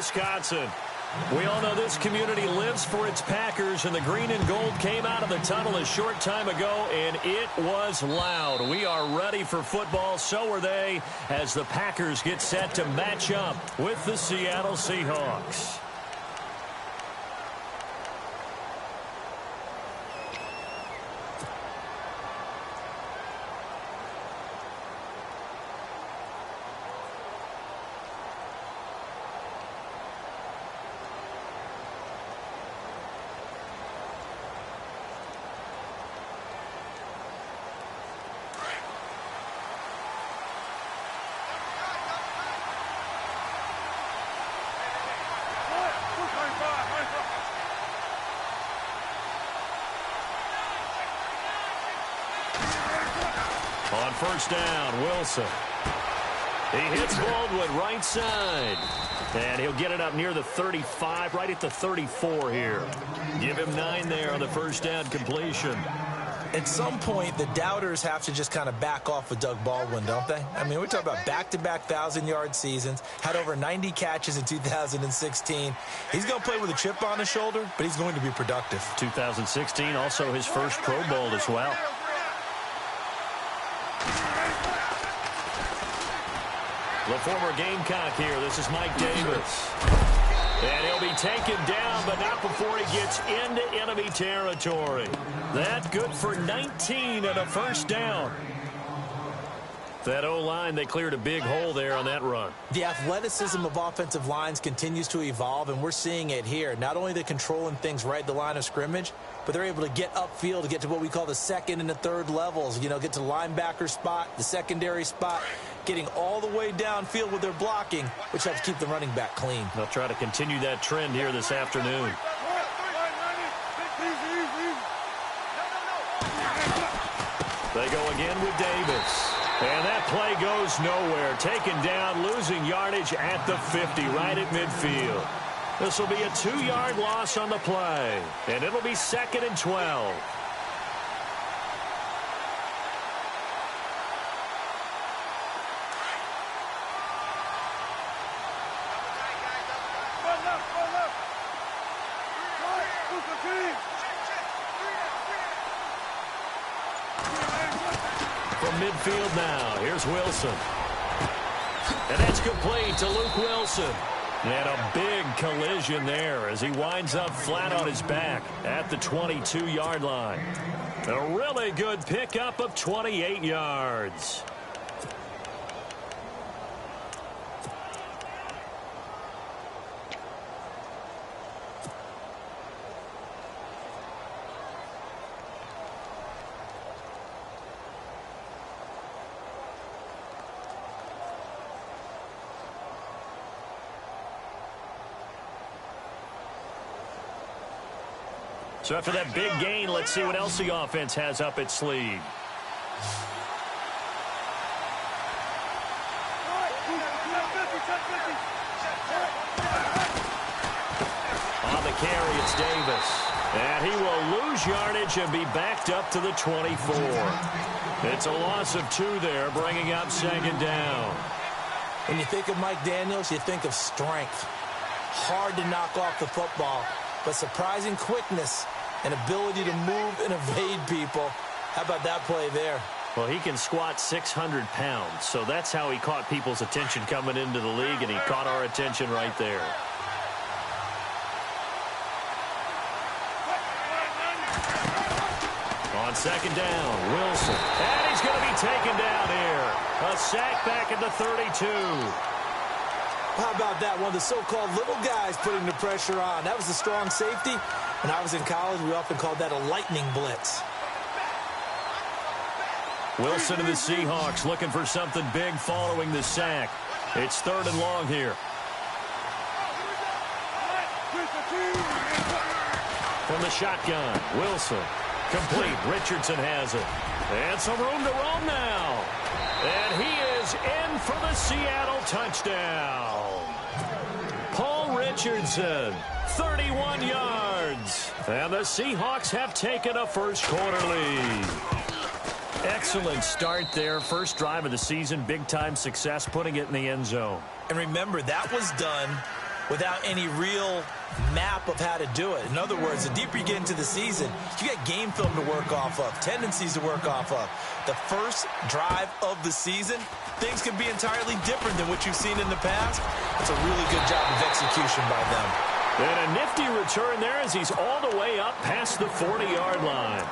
Wisconsin. We all know this community lives for its Packers, and the green and gold came out of the tunnel a short time ago, and it was loud. We are ready for football. So are they, as the Packers get set to match up with the Seattle Seahawks. On first down, Wilson. He hits Baldwin right side. And he'll get it up near the 35, right at the 34 here. Give him 9 there on the first down completion. At some point, the doubters have to just kind of back off with Doug Baldwin, don't they? I mean, we're talking about back-to-back 1,000-yard seasons, had over 90 catches in 2016. He's going to play with a chip on his shoulder, but he's going to be productive. 2016, also his first Pro Bowl as well. The former Gamecock here. This is Mike Davis. And he'll be taken down, but not before he gets into enemy territory. That good for 19 and a first down. That O-line, they cleared a big hole there on that run. The athleticism of offensive lines continues to evolve, and we're seeing it here. Not only are they controlling things right at the line of scrimmage, but they're able to get upfield to get to what we call the second and the third levels. You know, get to the linebacker spot, the secondary spot, getting all the way downfield with their blocking, which helps keep the running back clean. They'll try to continue that trend here this afternoon. They go again with Davis. And that play goes nowhere. Taken down, losing yardage at the 50, right at midfield. This will be a 2-yard loss on the play. And it'll be 2nd and 12. From midfield now, here's Wilson. And that's complete to Luke Wilson. And a big collision there as he winds up flat on his back at the 22-yard line. A really good pickup of 28 yards. So after that big gain, let's see what else the offense has up its sleeve. On the carry, it's Davis. And he will lose yardage and be backed up to the 24. It's a loss of 2 there, bringing up 2nd down. When you think of Mike Daniels, you think of strength. Hard to knock off the football, but surprising quickness and ability to move and evade people. How about that play there? Well, he can squat 600 pounds, so that's how he caught people's attention coming into the league, and he caught our attention right there. On 2nd down, Wilson. And he's going to be taken down here. A sack back at the 32. How about that? One of the so-called little guys putting the pressure on. That was a strong safety. When I was in college, we often called that a lightning blitz. Wilson and the Seahawks looking for something big following the sack. It's 3rd and long here. From the shotgun, Wilson. Complete. Richardson has it. And some room to roam now. And he is in for the Seattle touchdown. Paul Richardson, 31 yards. And the Seahawks have taken a first-quarter lead. Excellent start there. First drive of the season, big-time success, putting it in the end zone. And remember, that was done without any real map of how to do it. In other words, the deeper you get into the season, you got game film to work off of, tendencies to work off of. The first drive of the season, things can be entirely different than what you've seen in the past. It's a really good job of execution by them. And a nifty return there as he's all the way up past the 40-yard line.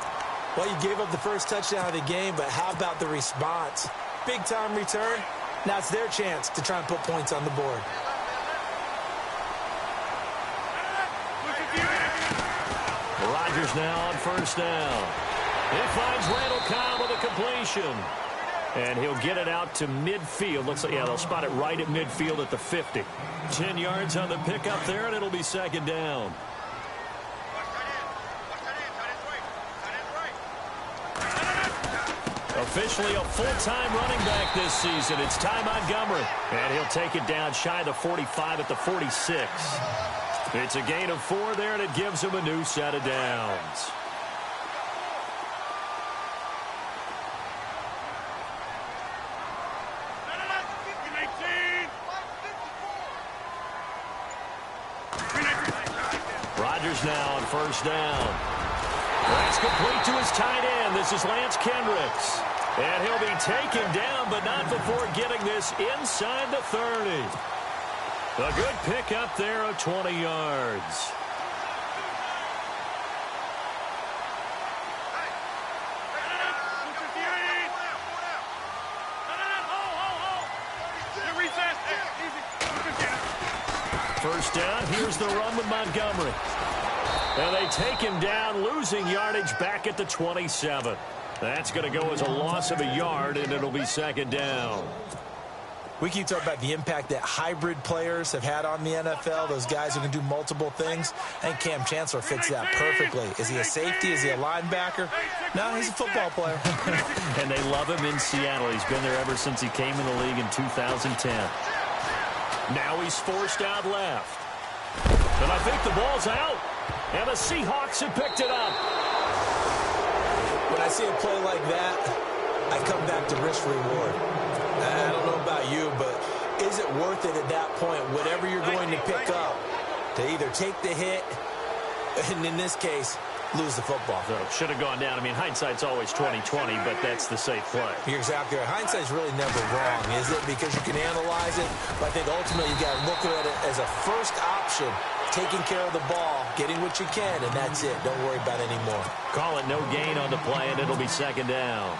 Well, you gave up the first touchdown of the game, but how about the response? Big-time return. Now it's their chance to try and put points on the board. Rodgers now on first down. He finds Randall Cobb with a completion. And he'll get it out to midfield. Looks like, yeah, they'll spot it right at midfield at the 50. 10 yards on the pickup there, and it'll be second down. Officially a full-time running back this season. It's Ty Montgomery. And he'll take it down shy of the 45 at the 46. It's a gain of 4 there, and it gives him a new set of downs. Rodgers now on first down. That's complete to his tight end. This is Lance Kendricks. And he'll be taken down, but not before getting this inside the 30. A good pickup there of 20 yards. First down, here's the run with Montgomery. And they take him down, losing yardage back at the 27. That's going to go as a loss of a yard, and it'll be second down. We keep talking about the impact that hybrid players have had on the NFL, those guys who can do multiple things. I think Cam Chancellor fits that perfectly. Is he a safety? Is he a linebacker? No, he's a football player. And they love him in Seattle. He's been there ever since he came in the league in 2010. Now he's forced out left. And I think the ball's out. And the Seahawks have picked it up. When I see a play like that, I come back to risk-reward. I don't know about you, but is it worth it at that point, whatever you're going to pick up, to either take the hit, and in this case, lose the football? So should have gone down. I mean, hindsight's always 20/20, but that's the safe play. You're exactly right. Hindsight's really never wrong, is it? Because you can analyze it, but I think ultimately you got to look at it as a first option, taking care of the ball, getting what you can, and that's it. Don't worry about it anymore. Call it no gain on the play, and it'll be second down.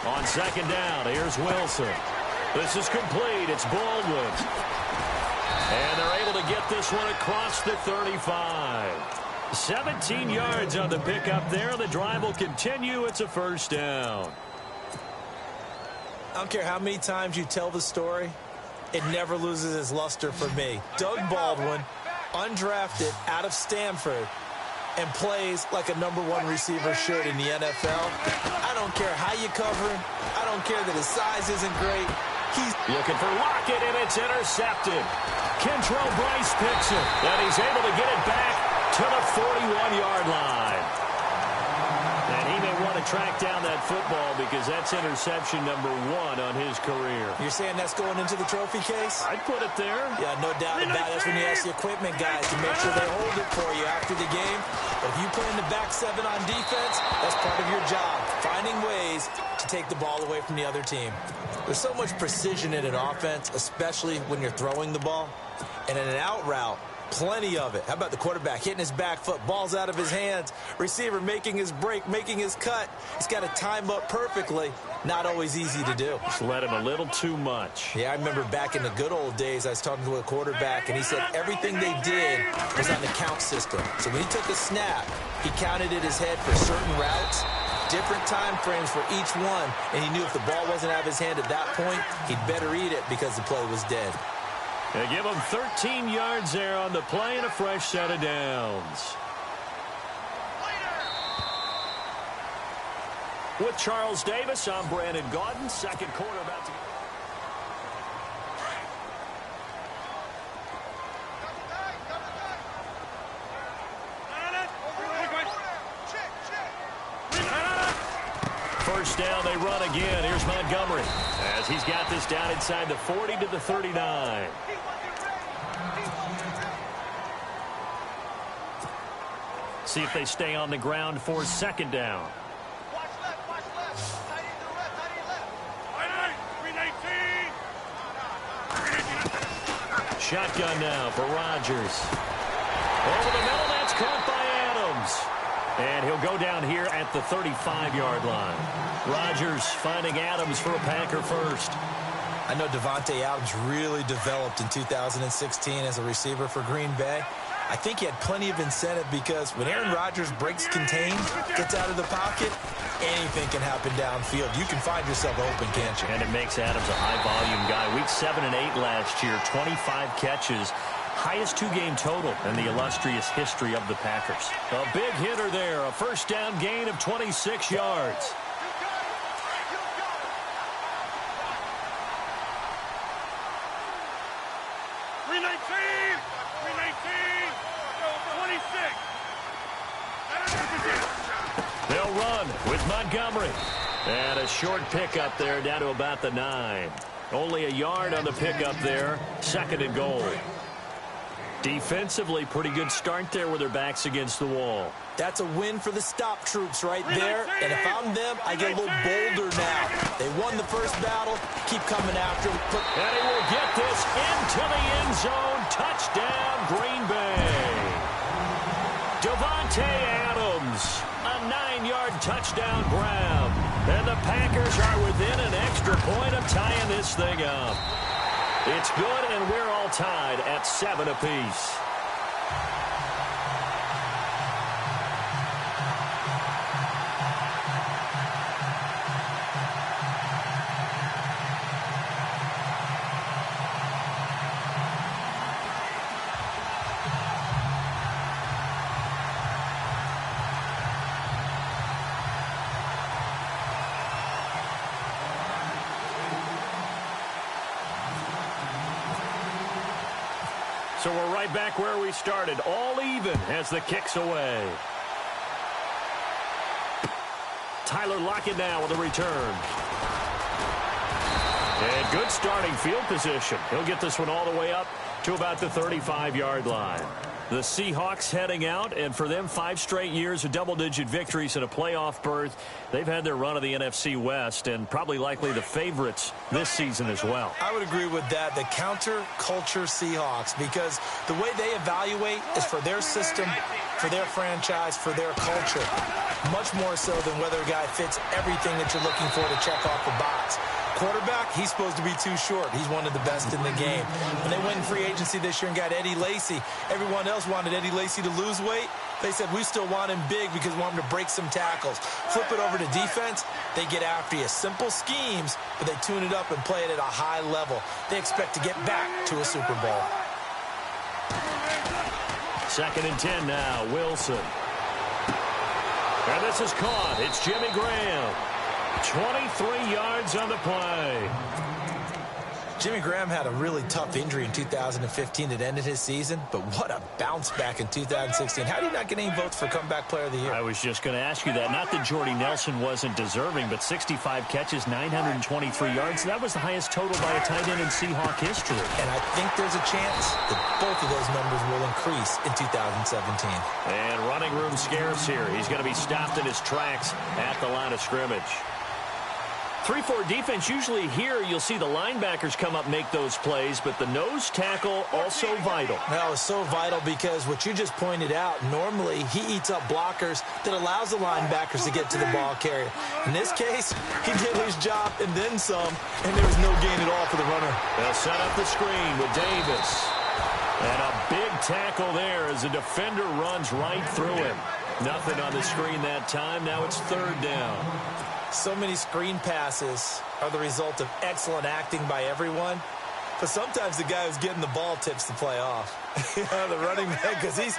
On second down, here's Wilson. This is complete. It's Baldwin. And they're able to get this one across the 35. 17 yards on the pickup there. The drive will continue. It's a first down. I don't care how many times you tell the story, it never loses its luster for me. Doug Baldwin, undrafted out of Stanford, and plays like a #1 receiver should in the NFL. I don't care how you cover him. I don't care that his size isn't great. He's looking for Lockett, and it's intercepted. Kentrell Bryce picks it, and he's able to get it back to the 41-yard line. And he may want to track down that football because that's interception #1 on his career. You're saying that's going into the trophy case? I'd put it there. Yeah, no doubt about it. That's when you ask the equipment guys to make sure they hold it for you after the game. But if you play in the back 7 on defense, that's part of your job, finding ways to take the ball away from the other team. There's so much precision in an offense, especially when you're throwing the ball. And in an out route, plenty of it. How about the quarterback hitting his back foot, balls out of his hands, receiver making his break, making his cut. He's got to time up perfectly. Not always easy to do. Just let him a little too much. Yeah, I remember back in the good old days, I was talking to a quarterback, and he said everything they did was on the count system. So when he took a snap, he counted in his head for certain routes, different time frames for each one, and he knew if the ball wasn't out of his hand at that point, he'd better eat it because the play was dead. They give him 13 yards there on the play and a fresh set of downs. With Charles Davis, I'm Brandon Gaudin. Second quarter about to get... First down, they run again. Here's Montgomery as he's got this down inside the 40 to the 39. See if they stay on the ground for second down. Shotgun now for Rodgers. Over the middle, that's caught by Adams. And he'll go down here at the 35-yard line. Rodgers finding Adams for a Packer first. I know Davante Adams really developed in 2016 as a receiver for Green Bay. I think he had plenty of incentive because when Aaron Rodgers breaks contain, gets out of the pocket, anything can happen downfield. You can find yourself open, can't you? And it makes Adams a high-volume guy. Week 7 and 8 last year, 25 catches. Highest two-game total in the illustrious history of the Packers. A big hitter there. A first down gain of 26 yards. They'll run with Montgomery. And a short pickup there down to about the 9. Only a yard on the pickup there. Second and goal. Defensively, pretty good start there with their backs against the wall. That's a win for the stop troops right there. And if I'm them, I get a little bolder now. They won the first battle. Keep coming after them. And he will get this into the end zone. Touchdown, Green Bay. Davante Adams, a 9-yard touchdown grab. And the Packers are within an extra point of tying this thing up. It's good, and we're all tied at 7 apiece. So we're right back where we started, all even as the kick's away. Tyler Lockett now with a return. And good starting field position. He'll get this one all the way up to about the 35-yard line. The Seahawks heading out, and for them, 5 straight years of double-digit victories and a playoff berth. They've had their run of the NFC West and probably likely the favorites this season as well. I would agree with that. The counter-culture Seahawks, because the way they evaluate is for their system, for their franchise, for their culture. Much more so than whether a guy fits everything that you're looking for to check off the box. Quarterback, he's supposed to be too short. He's one of the best in the game. When they went in free agency this year and got Eddie Lacy, everyone else wanted Eddie Lacy to lose weight. They said, we still want him big because we want him to break some tackles. Flip it over to defense, they get after you. Simple schemes, but they tune it up and play it at a high level. They expect to get back to a Super Bowl. 2nd and 10 now, Wilson. And this is caught. It's Jimmy Graham. 23 yards on the play. Jimmy Graham had a really tough injury in 2015 that ended his season, but what a bounce back in 2016. How did he not get any votes for Comeback Player of the Year? I was just going to ask you that. Not that Jordy Nelson wasn't deserving, but 65 catches, 923 yards. That was the highest total by a tight end in Seahawk history. And I think there's a chance that both of those numbers will increase in 2017. And running room scarce here. He's going to be stopped in his tracks at the line of scrimmage. 3-4 defense, usually here you'll see the linebackers come up, make those plays, but the nose tackle also vital. Well, it's so vital because what you just pointed out, normally he eats up blockers that allows the linebackers to get to the ball carrier. In this case, he did his job and then some, and there was no gain at all for the runner. They'll set up the screen with Davis. And a big tackle there as the defender runs right through him. Nothing on the screen that time. Now it's 3rd down. So many screen passes are the result of excellent acting by everyone. But sometimes the guy who's getting the ball tips the play off. The running back, because he's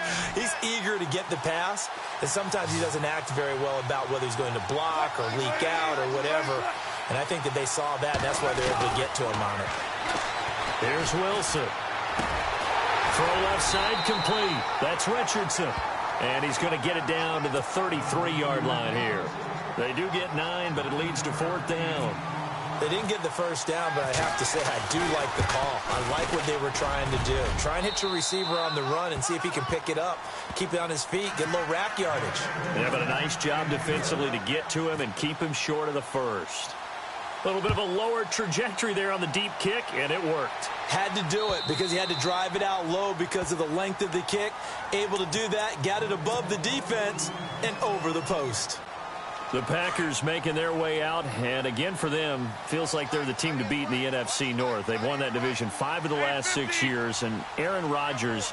eager to get the pass, and sometimes he doesn't act very well about whether he's going to block or leak out or whatever. And I think that they saw that, and that's why they're able to get to him on it. Here's Wilson. Throw left side complete. That's Richardson. And he's going to get it down to the 33-yard line here. They do get 9, but it leads to 4th down. They didn't get the first down, but I have to say I do like the call. I like what they were trying to do. Try and hit your receiver on the run and see if he can pick it up, keep it on his feet, get a little rack yardage. Yeah, but a nice job defensively to get to him and keep him short of the first. A little bit of a lower trajectory there on the deep kick, and it worked. Had to do it because he had to drive it out low because of the length of the kick. Able to do that, got it above the defense and over the post. The Packers making their way out, and again for them, feels like they're the team to beat in the NFC North. They've won that division 5 of the last 6 years, and Aaron Rodgers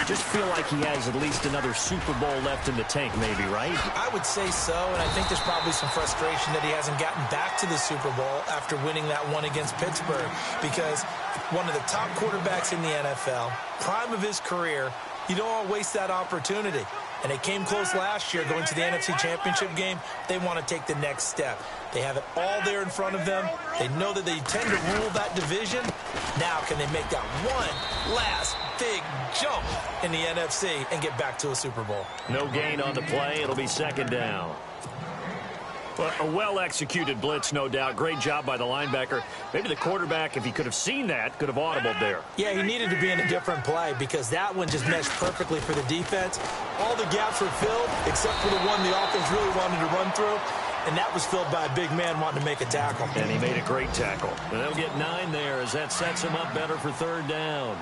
just feel like he has at least another Super Bowl left in the tank maybe, right? I would say so, and I think there's probably some frustration that he hasn't gotten back to the Super Bowl after winning that one against Pittsburgh, because one of the top quarterbacks in the NFL, prime of his career, you don't want to waste that opportunity. And they came close last year going to the NFC Championship game. They want to take the next step. They have it all there in front of them. They know that they tend to rule that division. Now can they make that one last big jump in the NFC and get back to a Super Bowl? No gain on the play. It'll be 2nd down. Well, a well-executed blitz, no doubt. Great job by the linebacker. Maybe the quarterback, if he could have seen that, could have audibled there. Yeah, he needed to be in a different play because that one just meshed perfectly for the defense. All the gaps were filled except for the one the offense really wanted to run through, and that was filled by a big man wanting to make a tackle. And he made a great tackle. And they'll get 9 there as that sets him up better for 3rd down.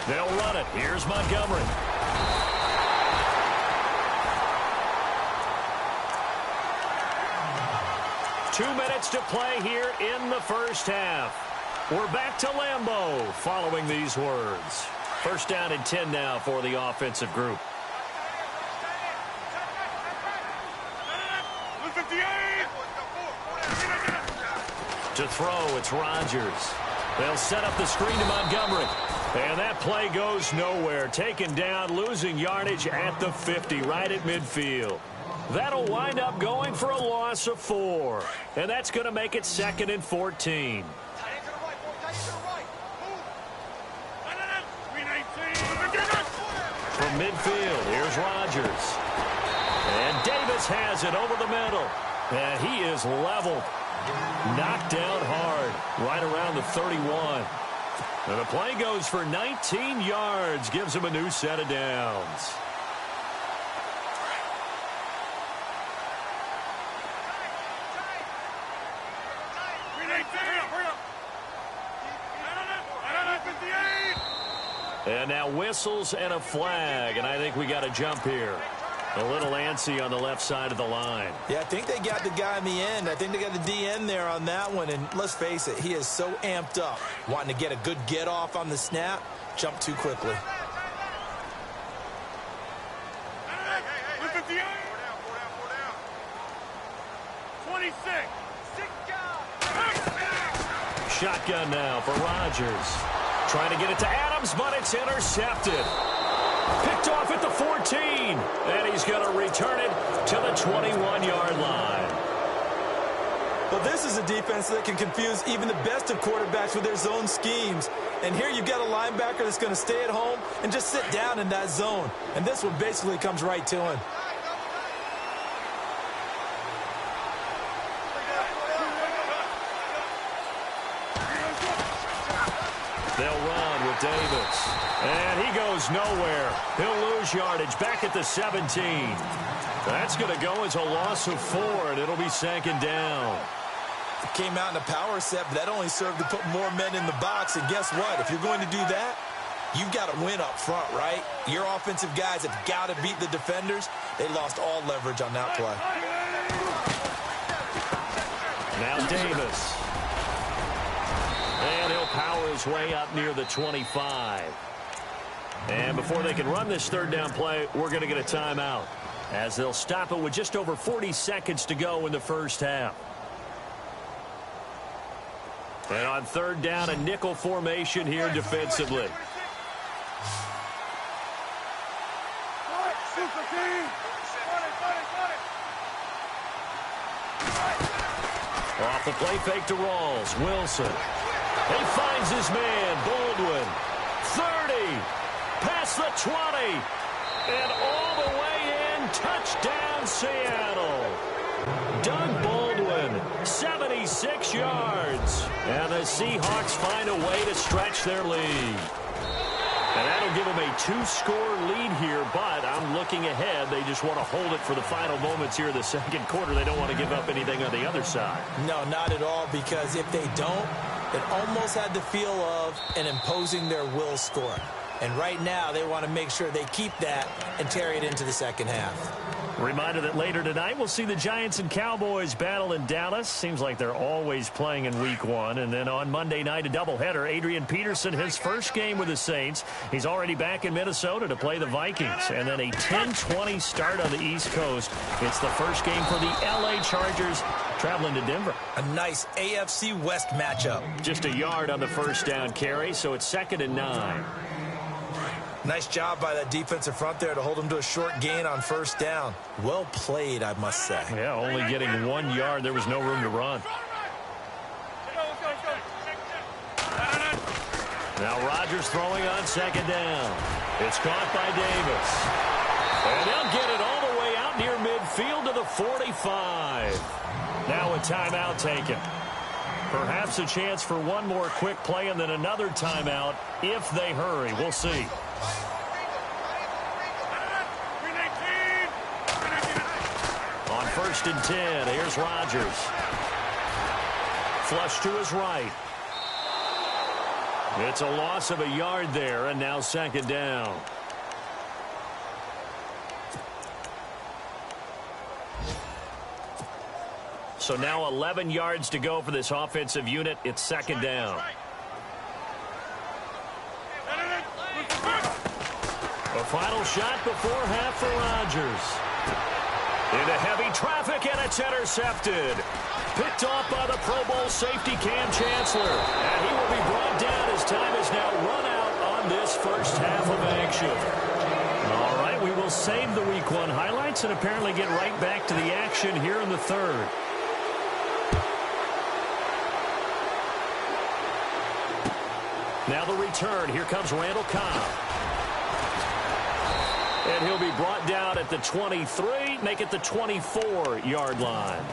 They'll run it. Here's Montgomery. Two minutes to play here in the first half. We're back to Lambeau following these words. 1st down and 10 now for the offensive group. To throw, it's Rodgers. They'll set up the screen to Montgomery. And that play goes nowhere. Taken down, losing yardage at the 50, right at midfield. That'll wind up going for a loss of 4. And that's going to make it 2nd and 14. From midfield, here's Rodgers. And Davis has it over the middle. And he is leveled. Knocked down hard, right around the 31. And the play goes for 19 yards, gives him a new set of downs. And now whistles and a flag, and I think we got a jump here. A little antsy on the left side of the line. Yeah, I think they got the guy in the end. I think they got the DN there on that one. And let's face it, he is so amped up, wanting to get a good get off on the snap, jump too quickly. Shotgun now for Rodgers. Trying to get it to Adams, but it's intercepted. Picked off at the 14, and he's going to return it to the 21-yard line. Well, this is a defense that can confuse even the best of quarterbacks with their zone schemes. And here you've got a linebacker that's going to stay at home and just sit down in that zone. And this one basically comes right to him. They'll run with Davis. And he goes nowhere. He'll lose yardage back at the 17. That's going to go as a loss of 4, and it'll be 2nd down. It came out in a power set, but that only served to put more men in the box. And guess what? If you're going to do that, you've got to win up front, right? Your offensive guys have got to beat the defenders. They lost all leverage on that play. Now Davis. And he'll power his way up near the 25. And before they can run this 3rd down play, we're going to get a timeout. as they'll stop it with just over 40 seconds to go in the first half. And on third down, a nickel formation here defensively. Off the play fake to Rawls. Wilson. He finds his man, Baldwin. 30. Past the 20. And all the way in. Touchdown, Seattle. Doug Baldwin, 76 yards. And the Seahawks find a way to stretch their lead. And that'll give them a 2-score lead here, but I'm looking ahead. They just want to hold it for the final moments here in the second quarter. They don't want to give up anything on the other side. No, not at all, because if they don't, it almost had the feel of an imposing their will score. And right now, they want to make sure they keep that and carry it into the second half. Reminder that later tonight, we'll see the Giants and Cowboys battle in Dallas. Seems like they're always playing in Week 1. And then on Monday night, a doubleheader. Adrian Peterson, his first game with the Saints. He's already back in Minnesota to play the Vikings. And then a 10-20 start on the East Coast. It's the first game for the L.A. Chargers traveling to Denver. A nice AFC West matchup. Just a yard on the first down carry, so it's 2nd and 9. Nice job by that defensive front there to hold them to a short gain on first down. Well played, I must say. Yeah, only getting 1 yard. There was no room to run. Now Rodgers throwing on 2nd down. It's caught by Davis. And they'll get it all the way out near midfield to the 45. Now a timeout taken. Perhaps a chance for one more quick play and then another timeout if they hurry. We'll see. On 1st and 10, here's Rodgers. Flush to his right. It's a loss of a yard there, and now 2nd down. So now 11 yards to go for this offensive unit. It's 2nd down. A final shot before half for Rodgers. Into heavy traffic, and it's intercepted. Picked off by the Pro Bowl safety Cam Chancellor. And he will be brought down as time is now run out on this first half of action. All right, we will save the Week 1 highlights and apparently get right back to the action here in the third. Now the return. Here comes Randall Cobb. And he'll be brought down at the 23, make it the 24-yard line.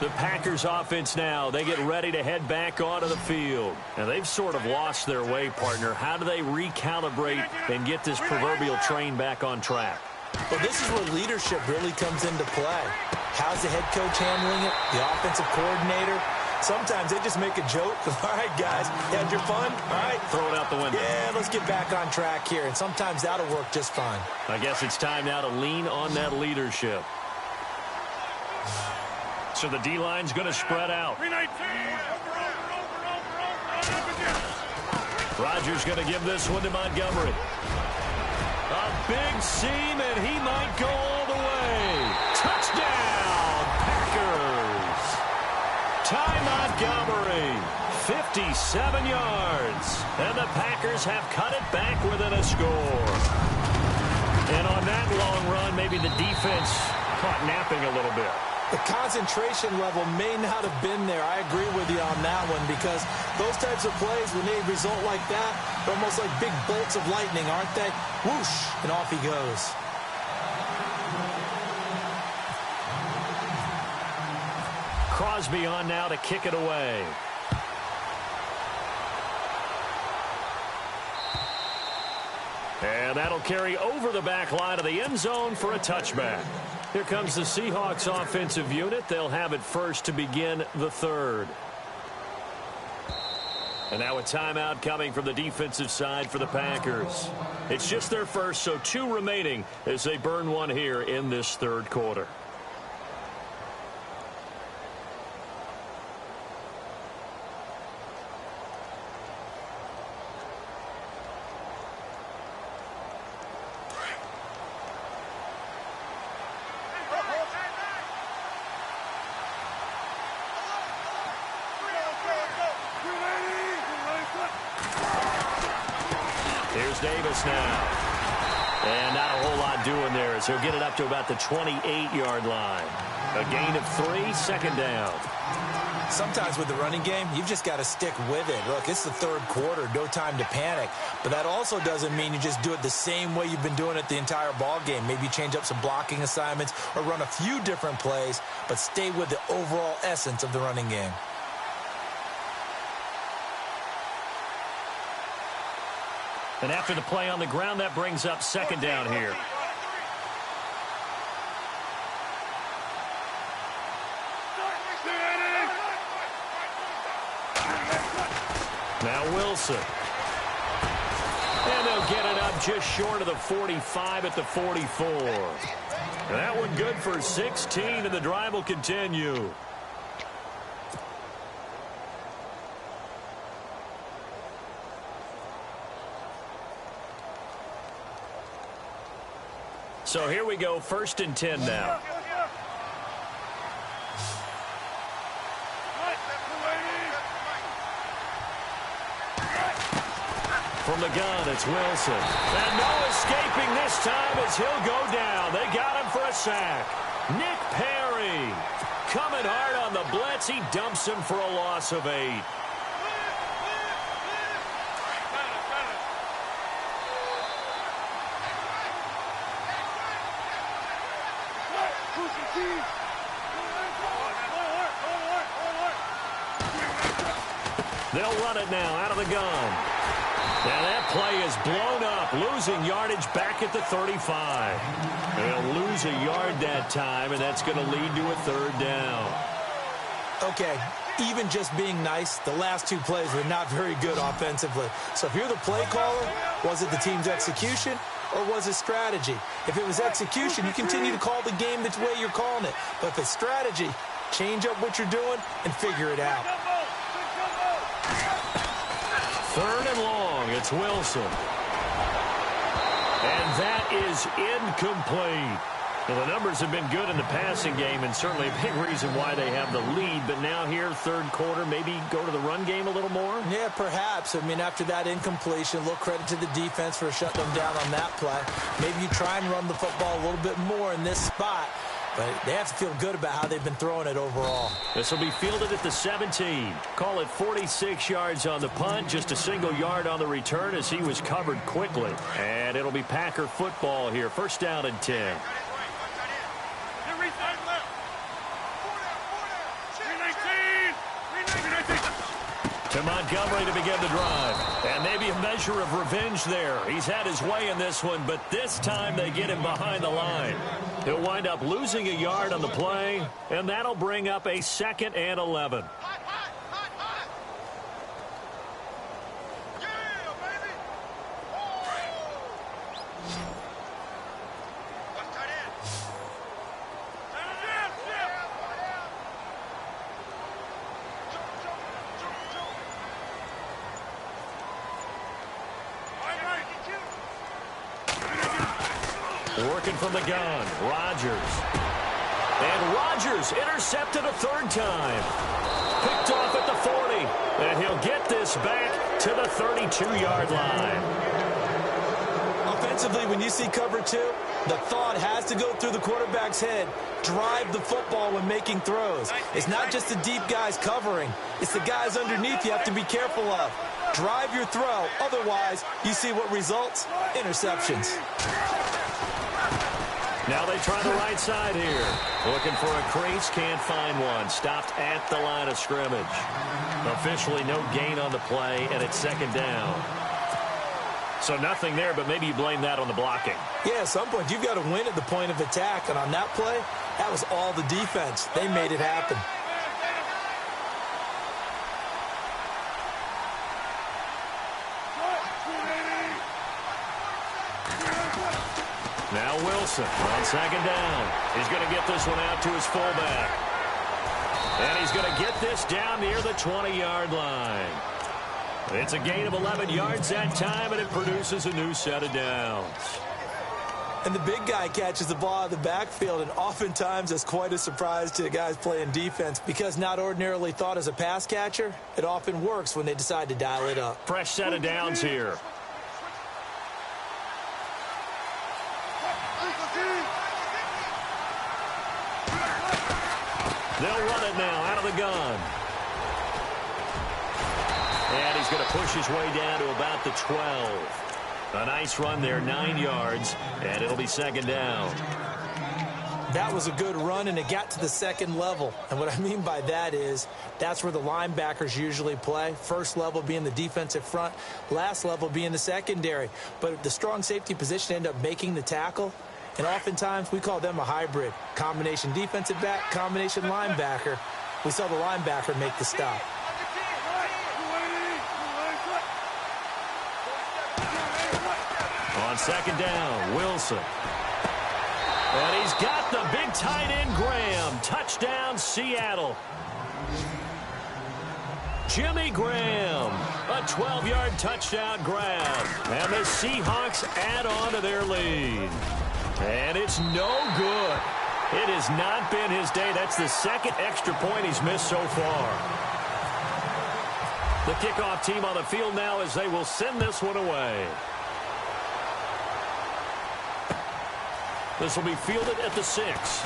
The Packers offense now, they get ready to head back onto the field. And they've sort of lost their way, partner. How do they recalibrate and get this proverbial train back on track? Well, this is where leadership really comes into play. How's the head coach handling it? The offensive coordinator? Sometimes they just make a joke. All right, guys, you had your fun? All right. Throw it out the window. Yeah, let's get back on track here. And sometimes that'll work just fine. I guess it's time now to lean on that leadership. So the D-line's going to spread out. Rodgers going to give this one to Montgomery. A big seam, and he might go all the way. Touchdown, Packers. Ty Montgomery, 57 yards. And the Packers have cut it back within a score. And on that long run, maybe the defense caught napping a little bit. The concentration level may not have been there. I agree with you on that one, because those types of plays, when they result like that, they're almost like big bolts of lightning, aren't they? Whoosh, and off he goes. Crosby on now to kick it away. And that'll carry over the back line of the end zone for a touchback. Here comes the Seahawks offensive unit. They'll have it first to begin the third. And now a timeout coming from the defensive side for the Packers. It's just their first, so 2 remaining as they burn one here in this third quarter. Here's Davis now. And not a whole lot doing there as he'll get it up to about the 28-yard line. A gain of 3, second down. Sometimes with the running game, you've just got to stick with it. Look, it's the third quarter, no time to panic. But that also doesn't mean you just do it the same way you've been doing it the entire ball game. Maybe change up some blocking assignments or run a few different plays, but stay with the overall essence of the running game. And after the play on the ground, that brings up second down here. Now Wilson. And they'll get it up just short of the 45 at the 44. That one good for 16, and the drive will continue. So here we go, 1st and 10 now. From the gun, it's Wilson. And no escaping this time as he'll go down. They got him for a sack. Nick Perry coming hard on the blitz. He dumps him for a loss of 8. They'll run it now out of the gun. Now that play is blown up, losing yardage back at the 35. They'll lose a yard that time, and that's going to lead to a 3rd down. Okay, even just being nice, the last 2 plays were not very good offensively. So if you're the play caller, was it the team's execution or was it strategy? If it was execution, you continue to call the game the way you're calling it. But if it's strategy, change up what you're doing and figure it out. 3rd and long, it's Wilson. And that is incomplete. Well, the numbers have been good in the passing game and certainly a big reason why they have the lead. But now here, 3rd quarter, maybe go to the run game a little more? Yeah, perhaps. I mean, after that incompletion, a little credit to the defense for shutting them down on that play. Maybe you try and run the football a little bit more in this spot. But they have to feel good about how they've been throwing it overall. This will be fielded at the 17. Call it 46 yards on the punt, just a single yard on the return as he was covered quickly. And it'll be Packer football here. 1st down and 10. To Montgomery to begin the drive. And maybe a measure of revenge there. He's had his way in this one, but this time they get him behind the line. He'll wind up losing a yard on the play, and that'll bring up a 2nd and 11. Working from the gun, Rodgers. And Rodgers intercepted a 3rd time. Picked off at the 40. And he'll get this back to the 32-yard line. Offensively, when you see cover 2, the thought has to go through the quarterback's head. Drive the football when making throws. It's not just the deep guys covering. It's the guys underneath you have to be careful of. Drive your throw. Otherwise, you see what results? Interceptions. Now they try the right side here. Looking for a crease, can't find one. Stopped at the line of scrimmage. Officially no gain on the play, and it's 2nd down. So nothing there, but maybe you blame that on the blocking. Yeah, at some point you've got to win at the point of attack, and on that play, that was all the defense. They made it happen. Now Wilson on 2nd down. He's going to get this one out to his fullback. And he's going to get this down near the 20-yard line. It's a gain of 11 yards that time, and it produces a new set of downs. And the big guy catches the ball out of the backfield, and oftentimes that's quite a surprise to the guys playing defense because not ordinarily thought as a pass catcher, it often works when they decide to dial it up. Fresh set of downs here. They'll run it now out of the gun. And he's going to push his way down to about the 12. A nice run there, 9 yards, and it'll be second down. That was a good run, and it got to the second level. And what I mean by that is that's where the linebackers usually play. First level being the defensive front, last level being the secondary. But the strong safety position ended up making the tackle, and oftentimes we call them a hybrid. Combination defensive back, combination linebacker. We saw the linebacker make the stop. On second down, Wilson. And he's got the big tight end, Graham. Touchdown, Seattle. Jimmy Graham, a 12-yard touchdown grab. And the Seahawks add on to their lead. And it's no good. It has not been his day. That's the second extra point he's missed so far. The kickoff team on the field now as they will send this one away. This will be fielded at the 6.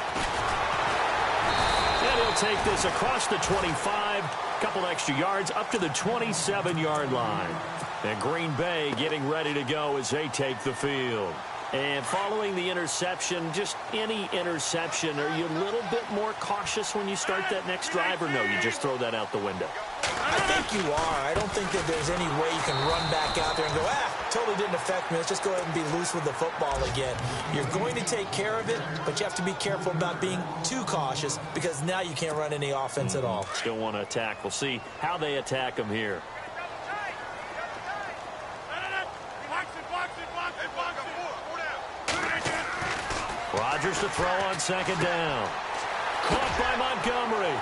And he'll take this across the 25, a couple extra yards up to the 27-yard line. And Green Bay getting ready to go as they take the field. And following the interception, just any interception, are you a little bit more cautious when you start that next drive, or no, you just throw that out the window? I think you are. I don't think that there's any way you can run back out there and go, totally didn't affect me. Let's just go ahead and be loose with the football again. You're going to take care of it, but you have to be careful about being too cautious because now you can't run any offense at all. Still want to attack. We'll see how they attack them here. Rodgers to throw on second down. Caught by Montgomery.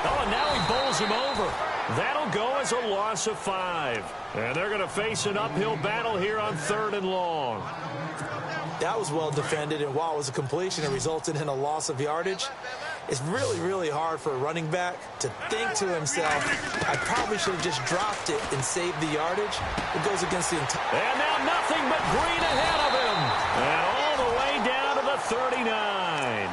Oh, and now he bowls him over. That'll go as a loss of 5. And they're going to face an uphill battle here on 3rd and long. That was well defended, and while it was a completion, it resulted in a loss of yardage. It's really, really hard for a running back to think to himself, I probably should have just dropped it and saved the yardage. It goes against the entire... And now nothing but green ahead of him. And all the way down to the 39.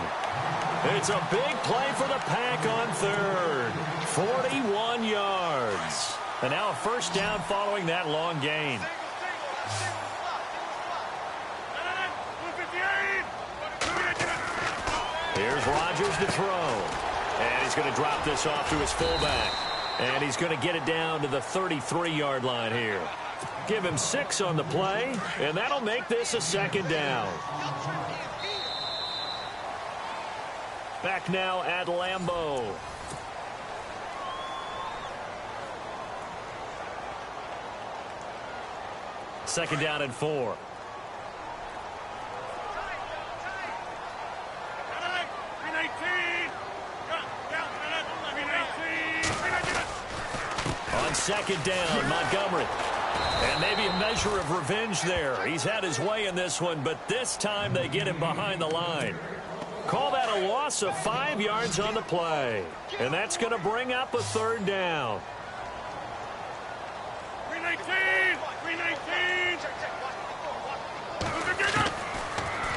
It's a big play for the Pack on 3rd. 41 yards. And now a first down following that long gain. Here's Rodgers to throw. And he's going to drop this off to his fullback. And he's going to get it down to the 33-yard line here. Give him 6 on the play, and that'll make this a second down. Back now at Lambeau. Second down and 4. On second down, Montgomery. And maybe a measure of revenge there. He's had his way in this one, but this time they get him behind the line. Call that a loss of 5 yards on the play. And that's going to bring up a 3rd down. 319! 319!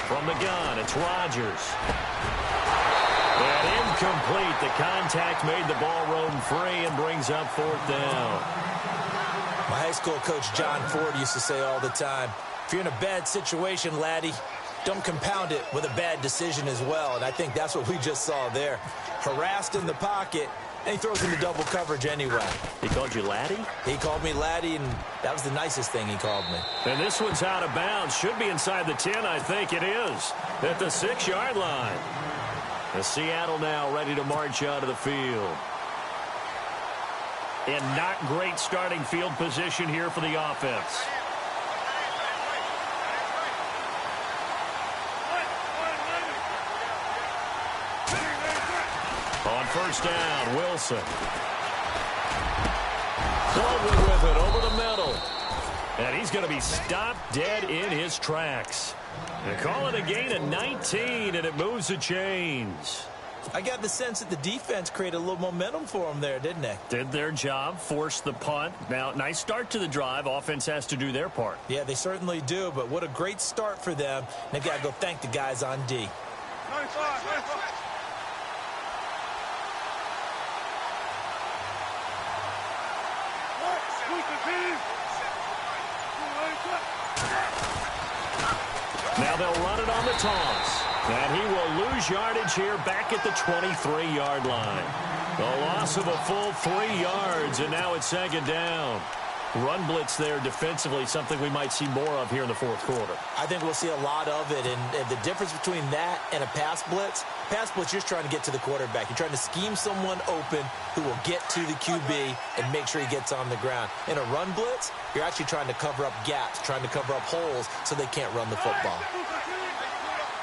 From the gun, it's Rodgers. And incomplete. The contact made the ball roam free and brings up 4th down. My high school coach, John Ford, used to say all the time, if you're in a bad situation, laddie, don't compound it with a bad decision as well. And I think that's what we just saw there. Harassed in the pocket, and he throws into double coverage anyway. He called you laddie? He called me laddie, and that was the nicest thing he called me. And this one's out of bounds. Should be inside the 10, I think it is. At the 6-yard line. The Seattle now ready to march out of the field. And not great starting field position here for the offense. On first down, Wilson. Baldwin with it over the middle. And he's going to be stopped dead in his tracks. They call it a gain of 19, and it moves the chains. I got the sense that the defense created a little momentum for them there, didn't they? Did their job, forced the punt. Now, nice start to the drive. Offense has to do their part. Yeah, they certainly do, but what a great start for them. And they've got to go thank the guys on D. Now they'll run it on the toss. And he will lose yardage here back at the 23-yard line. The loss of a full 3 yards, and now it's second down. Run blitz there defensively, something we might see more of here in the fourth quarter. I think we'll see a lot of it, and the difference between that and a pass blitz, you're just trying to get to the quarterback. You're trying to scheme someone open who will get to the QB and make sure he gets on the ground. In a run blitz, you're actually trying to cover up gaps, trying to cover up holes so they can't run the football.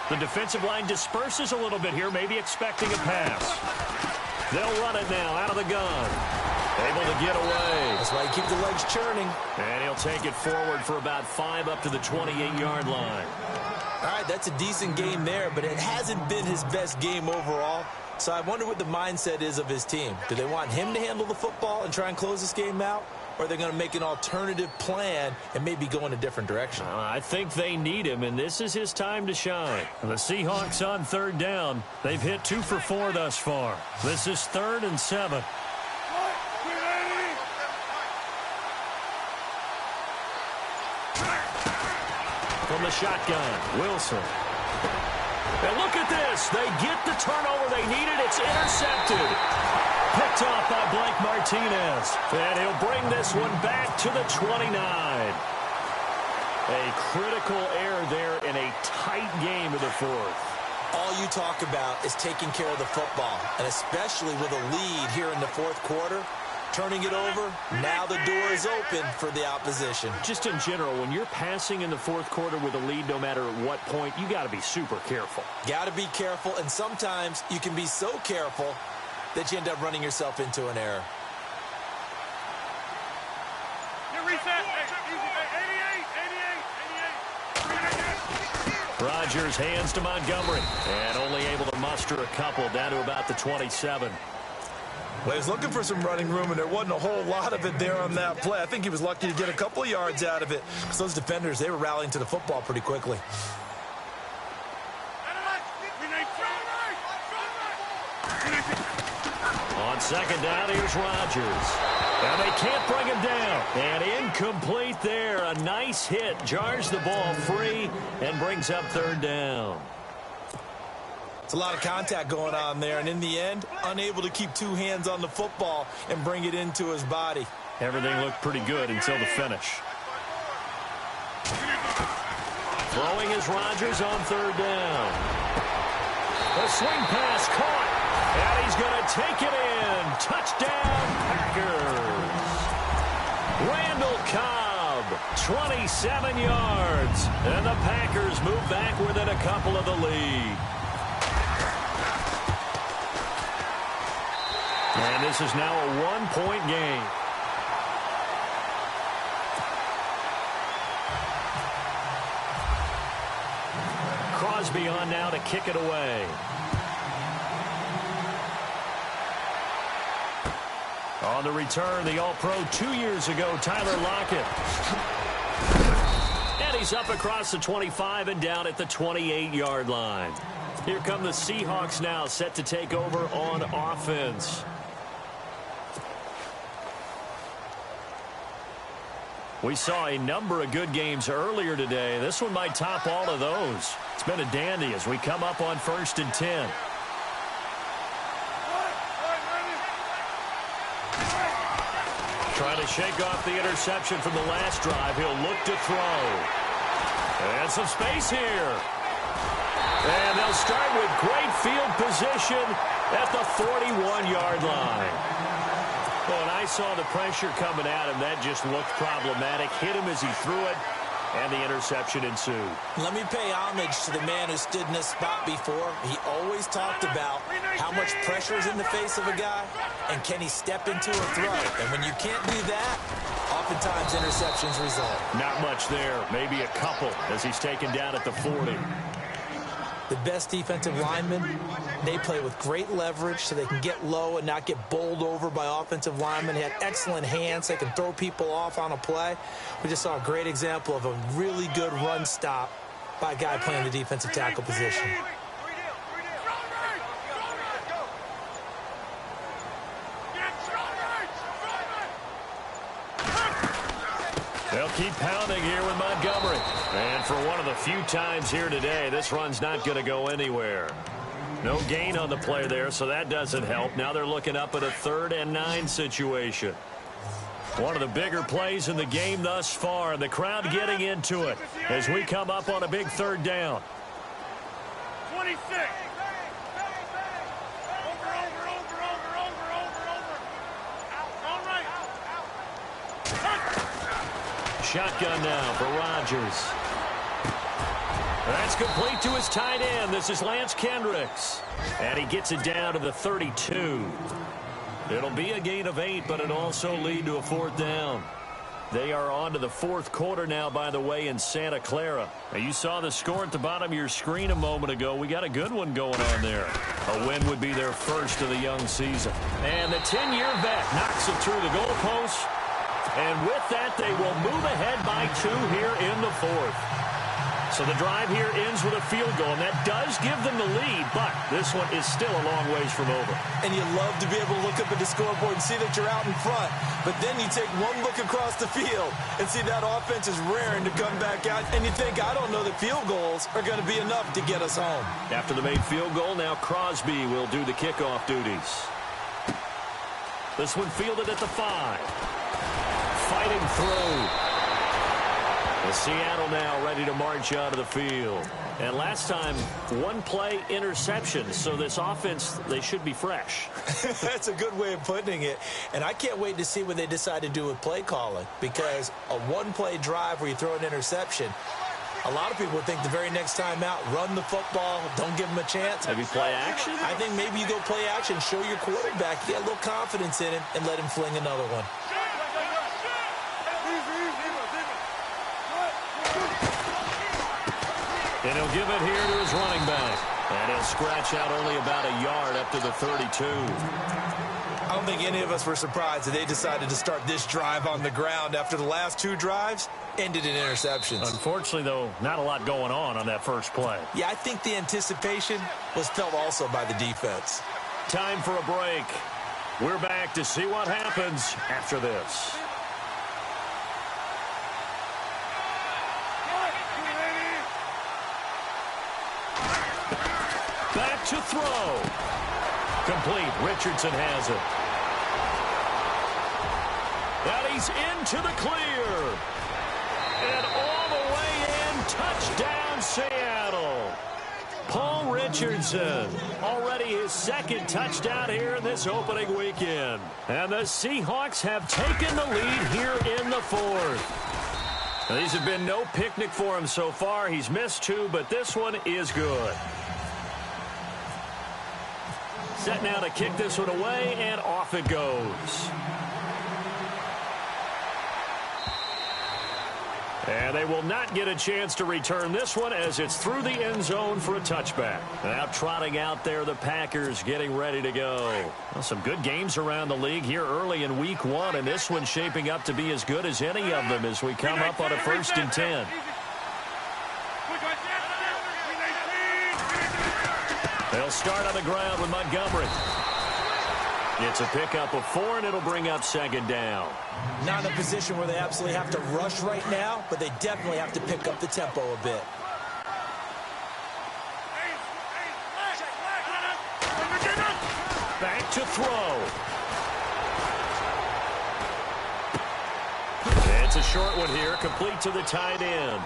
The defensive line disperses a little bit here, maybe expecting a pass. They'll run it now out of the gun. Able to get away. That's why you keep the legs churning. And he'll take it forward for about 5 up to the 28-yard line. All right, that's a decent game there, but it hasn't been his best game overall. So I wonder what the mindset is of his team. Do they want him to handle the football and try and close this game out? Or are they going to make an alternative plan and maybe go in a different direction? I think they need him, and this is his time to shine. The Seahawks on third down. They've hit 2 for 4 thus far. This is 3rd and 7. From the shotgun, Wilson. And look at this. They get the turnover they needed. It's intercepted. Picked off by Blake Martinez. And he'll bring this one back to the 29. A critical error there in a tight game of the fourth. All you talk about is taking care of the football, and especially with a lead here in the fourth quarter. Turning it over, now the door is open for the opposition. Just in general, when you're passing in the fourth quarter with a lead, no matter at what point, you got to be super careful. Got to be careful, and sometimes you can be so careful that you end up running yourself into an error. Rodgers hands to Montgomery, and only able to muster a couple down to about the 27. Well, he was looking for some running room, and there wasn't a whole lot of it there on that play. I think he was lucky to get a couple of yards out of it, because those defenders, they were rallying to the football pretty quickly. On second down, here's Rodgers. And they can't bring him down. And incomplete there. A nice hit. Jars the ball free and brings up third down. It's a lot of contact going on there, and in the end, unable to keep 2 hands on the football and bring it into his body. Everything looked pretty good until the finish. Throwing is Rodgers on third down. The swing pass caught, and he's going to take it in. Touchdown, Packers. Randall Cobb, 27 yards, and the Packers move back within a couple of the lead. And this is now a 1-point game. Crosby on now to kick it away. On the return, the All-Pro 2 years ago, Tyler Lockett. And he's up across the 25 and down at the 28-yard line. Here come the Seahawks now, set to take over on offense. We saw a number of good games earlier today. This one might top all of those. It's been a dandy as we come up on 1st and 10. Trying to shake off the interception from the last drive. He'll look to throw. And some space here. And they'll start with great field position at the 41-yard line. Well, and I saw the pressure coming at him. That just looked problematic. Hit him as he threw it, and the interception ensued. Let me pay homage to the man who stood in this spot before. He always talked about how much pressure is in the face of a guy, and can he step into a throw. And when you can't do that, oftentimes interceptions result. Not much there. Maybe a couple as he's taken down at the 40. The best defensive linemen, they play with great leverage so they can get low and not get bowled over by offensive linemen. They have excellent hands. They can throw people off on a play. We just saw a great example of a really good run stop by a guy playing the defensive tackle position. They'll keep pounding here with Montgomery. And for one of the few times here today, this run's not going to go anywhere. No gain on the play there, so that doesn't help. Now they're looking up at a 3rd and 9 situation. One of the bigger plays in the game thus far. The crowd getting into it as we come up on a big 3rd down. 26. Shotgun now for Rodgers. That's complete to his tight end. This is Lance Kendricks. And he gets it down to the 32. It'll be a gain of 8, but it'll also lead to a 4th down. They are on to the 4th quarter now, by the way, in Santa Clara. Now, you saw the score at the bottom of your screen a moment ago. We got a good one going on there. A win would be their first of the young season. And the 10-year vet knocks it through the goalpost. And with that, they will move ahead by 2 here in the 4th. So the drive here ends with a field goal, and that does give them the lead, but this one is still a long ways from over. And you love to be able to look up at the scoreboard and see that you're out in front. But then you take one look across the field and see that offense is raring to come back out. And you think, I don't know that field goals are going to be enough to get us home. After the made field goal, now Crosby will do the kickoff duties. This one fielded at the 5. Fighting through. Seattle now ready to march out of the field. And last time, 1 play interception. So this offense, they should be fresh. That's a good way of putting it. And I can't wait to see what they decide to do with play calling. Because a 1-play drive where you throw an interception, a lot of people think the very next time out, run the football, don't give them a chance. Maybe play action? I think maybe you go play action, show your quarterback, get a little confidence in him, and let him fling another one. And he'll give it here to his running back. And he'll scratch out only about a yard up to the 32. I don't think any of us were surprised that they decided to start this drive on the ground after the last 2 drives ended in interceptions. Unfortunately, though, not a lot going on that first play. Yeah, I think the anticipation was felt also by the defense. Time for a break. We're back to see what happens after this. Back to throw. Complete. Richardson has it. And he's into the clear. And all the way in. Touchdown, Seattle. Paul Richardson. Already his 2nd touchdown here in this opening weekend. And the Seahawks have taken the lead here in the 4th. Now, these have been no picnic for him so far. He's missed 2, but this one is good. Set now to kick this one away, and off it goes. And they will not get a chance to return this one as it's through the end zone for a touchback. Now trotting out there, the Packers getting ready to go. Well, some good games around the league here early in week 1, and this one's shaping up to be as good as any of them as we come up on a 1st and 10. They'll start on the ground with Montgomery. It's a pickup of 4, and it'll bring up 2nd down. Not in a position where they absolutely have to rush right now, but they definitely have to pick up the tempo a bit. Back to throw. It's a short one here, complete to the tight end.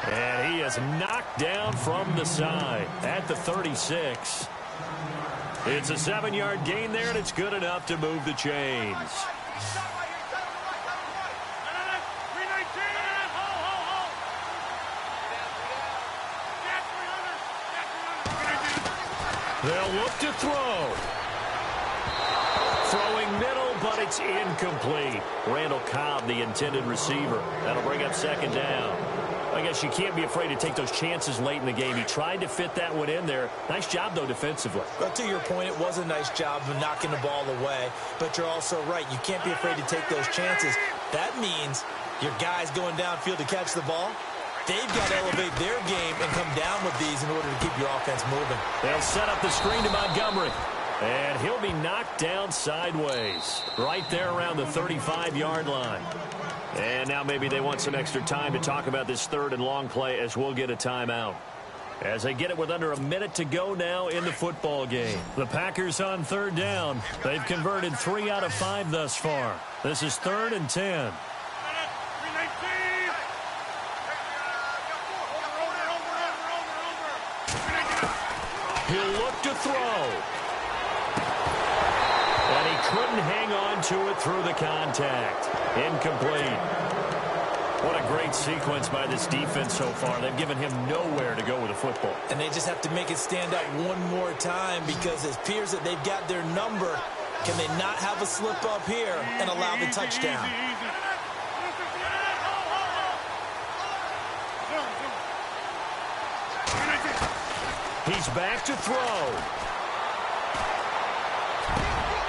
And he is knocked down from the side at the 36. It's a 7-yard gain there, and it's good enough to move the chains. They'll look to throw. Throwing middle, but it's incomplete. Randall Cobb, the intended receiver. That'll bring up 2nd down. I guess you can't be afraid to take those chances late in the game. He tried to fit that one in there. Nice job, though, defensively. But to your point, it was a nice job of knocking the ball away. But you're also right. You can't be afraid to take those chances. That means your guys going downfield to catch the ball, they've got to elevate their game and come down with these in order to keep your offense moving. They'll set up the screen to Montgomery. And he'll be knocked down sideways. Right there around the 35-yard line. And now maybe they want some extra time to talk about this third and long play as we'll get a timeout. As they get it with under a minute to go now in the football game. The Packers on third down. They've converted 3 out of 5 thus far. This is 3rd and 10. He'll look to throw. And he couldn't hang on to it through the contact. Incomplete. What a great sequence by this defense so far. They've given him nowhere to go with the football. And they just have to make it stand up one more time because it appears that they've got their number. Can they not have a slip up here and allow the touchdown? He's back to throw.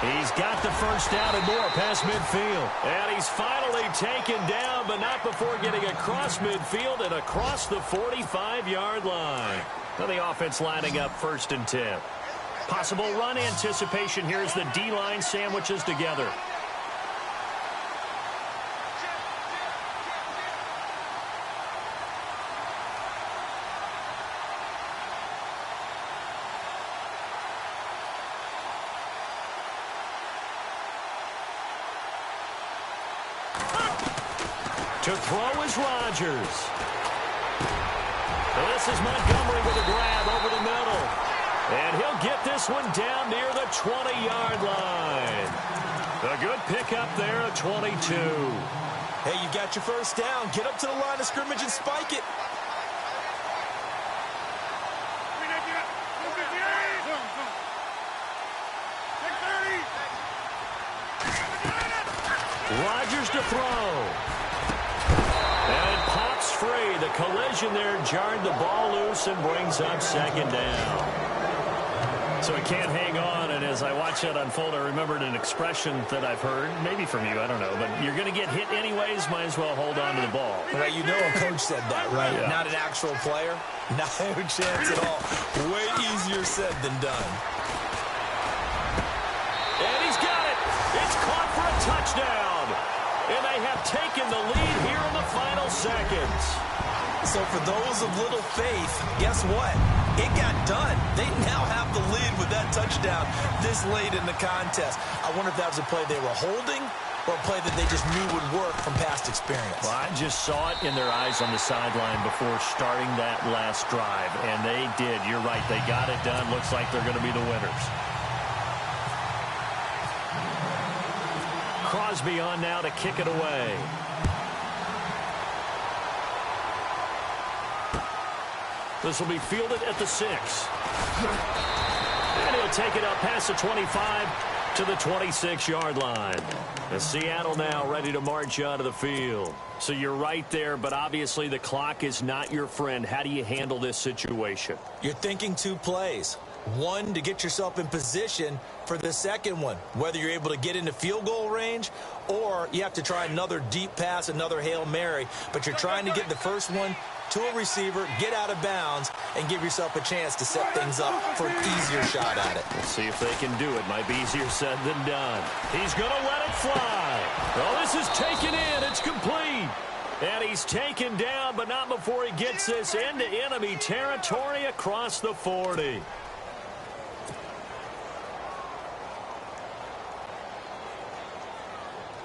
He's got the first down and more past midfield. And he's finally taken down, but not before getting across midfield and across the 45-yard line. Now the offense lining up 1st and 10. Possible run anticipation here as the D-line sandwiches together. To throw is Rodgers. This is Montgomery with a grab over the middle. And he'll get this one down near the 20-yard line. A good pickup there at 22. Hey, you got your first down. Get up to the line of scrimmage and spike it. Rodgers to throw. And it pops free. The collision there jarred the ball loose and brings up 2nd down. So he can't hang on, and as I watch that unfold, I remembered an expression that I've heard, maybe from you, I don't know, but you're going to get hit anyways, might as well hold on to the ball. Right, you know a coach said that, right? Yeah. Not an actual player. No chance at all. Way easier said than done. And he's got it. It's caught for a touchdown. And they have taken the lead here in the final seconds. So for those of little faith, guess what? It got done. They now have the lead with that touchdown this late in the contest. I wonder if that was a play they were holding or a play that they just knew would work from past experience. Well, I just saw it in their eyes on the sideline before starting that last drive, and they did. You're right. They got it done. Looks like they're going to be the winners. Crosby on now to kick it away. This will be fielded at the 6. And he'll take it up past the 25 to the 26-yard line. And Seattle now ready to march out of the field. So you're right there, but obviously the clock is not your friend. How do you handle this situation? You're thinking 2 plays. One, to get yourself in position for the second one, whether you're able to get into field goal range or you have to try another deep pass, another Hail Mary, but you're trying to get the first one to a receiver, get out of bounds, and give yourself a chance to set things up for an easier shot at it. We'll see if they can do it. Might be easier said than done. He's going to let it fly. Oh, this is taken in. It's complete. And he's taken down, but not before he gets this into enemy territory across the 40.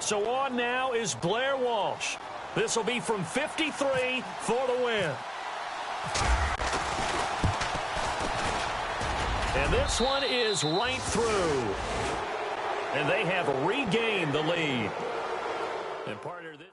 So on now is Blair Walsh. This will be from 53 for the win. And this one is right through. And they have regained the lead. And partner, this